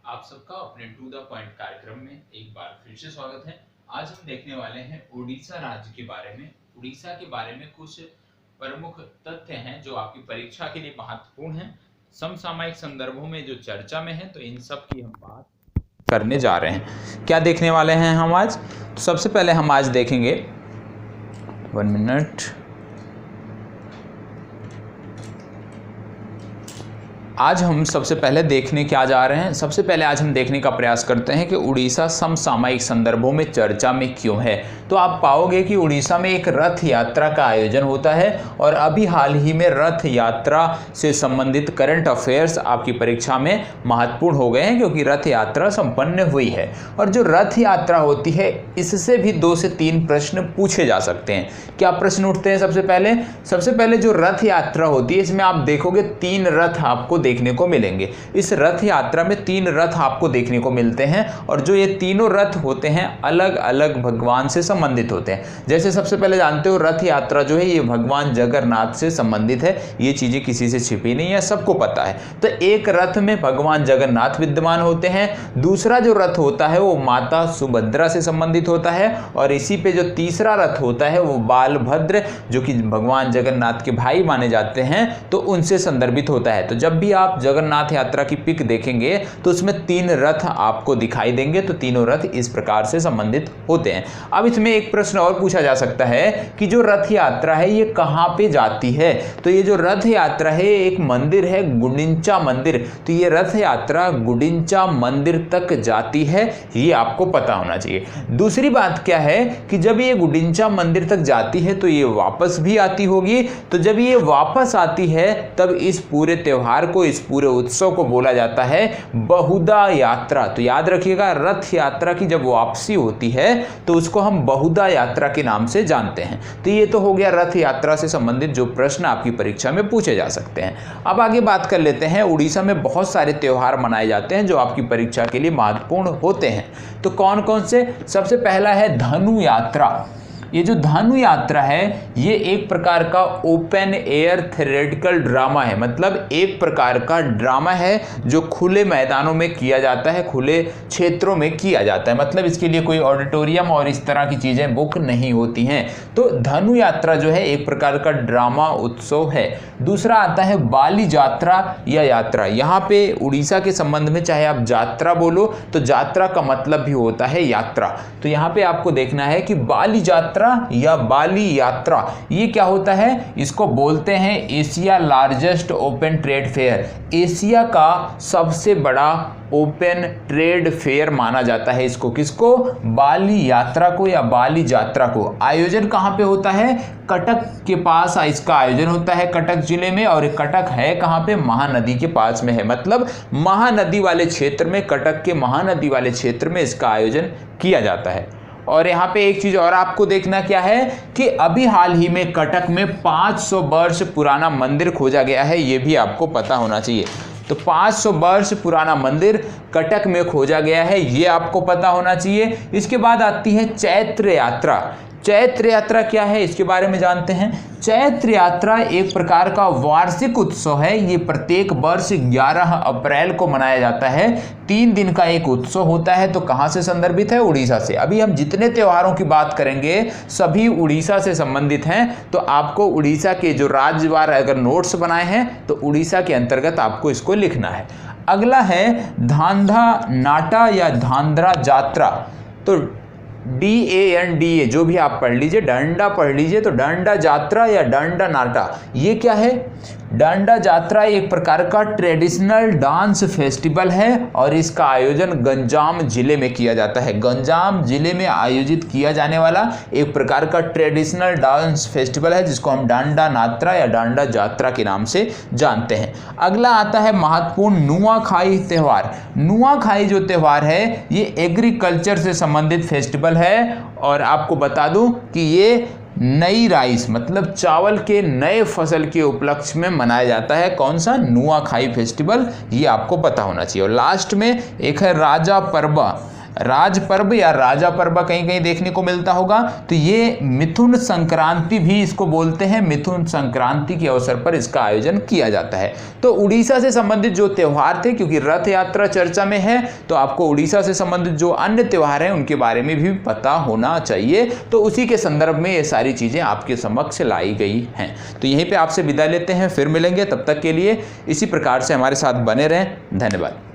आप सबका अपने टू द पॉइंट कार्यक्रम में एक बार फिर से स्वागत है। आज हम देखने वाले हैं उड़ीसा राज्य के बारे में। उड़ीसा के बारे में कुछ प्रमुख तथ्य हैं जो आपकी परीक्षा के लिए महत्वपूर्ण हैं। समसामयिक संदर्भों में जो चर्चा में है, तो इन सब की हम बात करने जा रहे हैं। क्या देखने वाले हैं हम आज? तो सबसे पहले हम आज देखेंगे 1 मिनट। आज हम सबसे पहले देखने क्या जा रहे हैं? सबसे पहले आज हम देखने का प्रयास करते हैं कि उड़ीसा समसामयिक संदर्भों में चर्चा में क्यों है। तो आप पाओगे कि उड़ीसा में एक रथ यात्रा का आयोजन होता है और अभी हाल ही में रथ यात्रा से संबंधित करंट अफेयर्स आपकी परीक्षा में महत्वपूर्ण हो गए हैं, क्योंकि रथ यात्रा संपन्न हुई है। और जो रथ यात्रा होती है, इससे भी 2 से 3 प्रश्न पूछे जा सकते हैं। क्या प्रश्न उठते हैं? सबसे पहले जो रथ यात्रा होती है, इसमें आप देखोगे 3 रथ आपको देखने को मिलेंगे। इस रथ यात्रा में 3 रथ आपको देखने को मिलते हैं और जो ये तीनों रथ होते हैं अलग अलग भगवान से संबंधित होते हैं। जैसे सबसे पहले जानते हो, रथ यात्रा जो है ये भगवान जगन्नाथ से संबंधित है। ये चीजें किसी से छिपी नहीं है, सबको पता है। तो एक रथ में भगवान जगन्नाथ विद्यमान होते हैं, दूसरा जो रथ होता है वो माता सुभद्रा से संबंधित होता है, और इसी पे जो तीसरा रथ होता है वो बालभद्र, जो कि भगवान जगन्नाथ के भाई माने जाते हैं, तो उनसे संदर्भित होता है। तो जब भी आप जगन्नाथ यात्रा की पिक देखेंगे तो उसमें 3 रथ आपको दिखाई देंगे। तो तीनों रथ इस प्रकार से संबंधित होते हैं। अब इसमें एक प्रश्न और पूछा जा सकता है कि जो रथ यात्रा है ये कहां पे जाती है? तो ये जो रथ यात्रा है, एक मंदिर है गुडिंचा मंदिर। तो ये रथ यात्रा गुडिंचा मंदिर तक जाती है, ये आपको पता होना चाहिए। दूसरी बात क्या है कि जब ये गुडिंचा मंदिर तक जाती है तो ये वापस भी आती होगी। तो जब ये वापस आती है तब इस पूरे त्योहार को, इस पूरे उत्सव को बोला जाता है बहुधा यात्रा। तो याद रखिएगा, रथ यात्रा की जब वापसी होती है तो उसको हम बहुधा यात्रा के नाम से जानते हैं। तो ये तो हो गया रथ यात्रा से संबंधित जो प्रश्न आपकी परीक्षा में पूछे जा सकते हैं। अब आगे बात कर लेते हैं। उड़ीसा में बहुत सारे त्योहार मनाए जाते हैं जो आपकी परीक्षा के लिए महत्वपूर्ण होते हैं। तो कौन कौन से? सबसे पहला है धनु यात्रा। ये जो धनु यात्रा है ये एक प्रकार का ओपन एयर थ्योरेटिकल ड्रामा है। मतलब एक प्रकार का ड्रामा है जो खुले मैदानों में किया जाता है, खुले क्षेत्रों में किया जाता है। मतलब इसके लिए कोई ऑडिटोरियम और इस तरह की चीजें बुक नहीं होती हैं। तो धनु यात्रा जो है एक प्रकार का ड्रामा उत्सव है। दूसरा आता है बाली जात्रा या यात्रा। यहाँ पे उड़ीसा के संबंध में चाहे आप यात्रा बोलो तो यात्रा का मतलब भी होता है यात्रा। तो यहाँ पे आपको देखना है कि बाली यात्रा या बाली यात्रा ये क्या होता है? इसको बोलते हैं Asia largest open trade fair. Asia का सबसे बड़ा ओपन ट्रेड फेयर माना जाता है इसको। किसको? बाली यात्रा को या बाली यात्रा को। आयोजन कहाँ पे होता है? कटक के पास इसका आयोजन होता है, कटक जिले में। और कटक है कहाँ पे? महानदी के पास में है। मतलब महानदी वाले क्षेत्र में, कटक के महानदी वाले क्षेत्र में इसका आयोजन किया जाता है। और यहाँ पे एक चीज और आपको देखना क्या है कि अभी हाल ही में कटक में 500 वर्ष पुराना मंदिर खोजा गया है, ये भी आपको पता होना चाहिए। तो 500 वर्ष पुराना मंदिर कटक में खोजा गया है, ये आपको पता होना चाहिए। इसके बाद आती है चैत्र यात्रा। चैत्र यात्रा क्या है इसके बारे में जानते हैं। चैत्र यात्रा एक प्रकार का वार्षिक उत्सव है। ये प्रत्येक वर्ष 11 अप्रैल को मनाया जाता है। 3 दिन का एक उत्सव होता है। तो कहाँ से संदर्भित है? उड़ीसा से। अभी हम जितने त्योहारों की बात करेंगे सभी उड़ीसा से संबंधित हैं। तो आपको उड़ीसा के जो राज्यवार अगर नोट्स बनाए हैं तो उड़ीसा के अंतर्गत आपको इसको लिखना है। अगला है धांधा नाटा या धांधरा यात्रा। तो DANDA जो भी आप पढ़ लीजिए, डंडा पढ़ लीजिए, तो डंडा यात्रा या डंडा नाटा ये क्या है? डंडा यात्रा एक प्रकार का ट्रेडिशनल डांस फेस्टिवल है और इसका आयोजन गंजाम जिले में किया जाता है। गंजाम जिले में आयोजित किया जाने वाला एक प्रकार का ट्रेडिशनल डांस फेस्टिवल है जिसको हम डांडा नात्रा या डांडा यात्रा के नाम से जानते हैं। अगला आता है महत्वपूर्ण नुआखाई त्यौहार। नुआखाई जो त्यौहार है ये एग्रीकल्चर से संबंधित फेस्टिवल है और आपको बता दूं कि ये नई राइस मतलब चावल के नए फसल के उपलक्ष्य में मनाया जाता है। कौन सा? नुआखाई फेस्टिवल, ये आपको पता होना चाहिए। और लास्ट में एक है राजा परबा। राज पर्व या राजा पर्व कहीं कहीं देखने को मिलता होगा। तो ये मिथुन संक्रांति भी इसको बोलते हैं, मिथुन संक्रांति के अवसर पर इसका आयोजन किया जाता है। तो उड़ीसा से संबंधित जो त्यौहार थे, क्योंकि रथ यात्रा चर्चा में है तो आपको उड़ीसा से संबंधित जो अन्य त्यौहार हैं उनके बारे में भी पता होना चाहिए। तो उसी के संदर्भ में ये सारी चीजें आपके समक्ष लाई गई हैं। तो यहीं पे आपसे विदा लेते हैं, फिर मिलेंगे, तब तक के लिए इसी प्रकार से हमारे साथ बने रहें। धन्यवाद।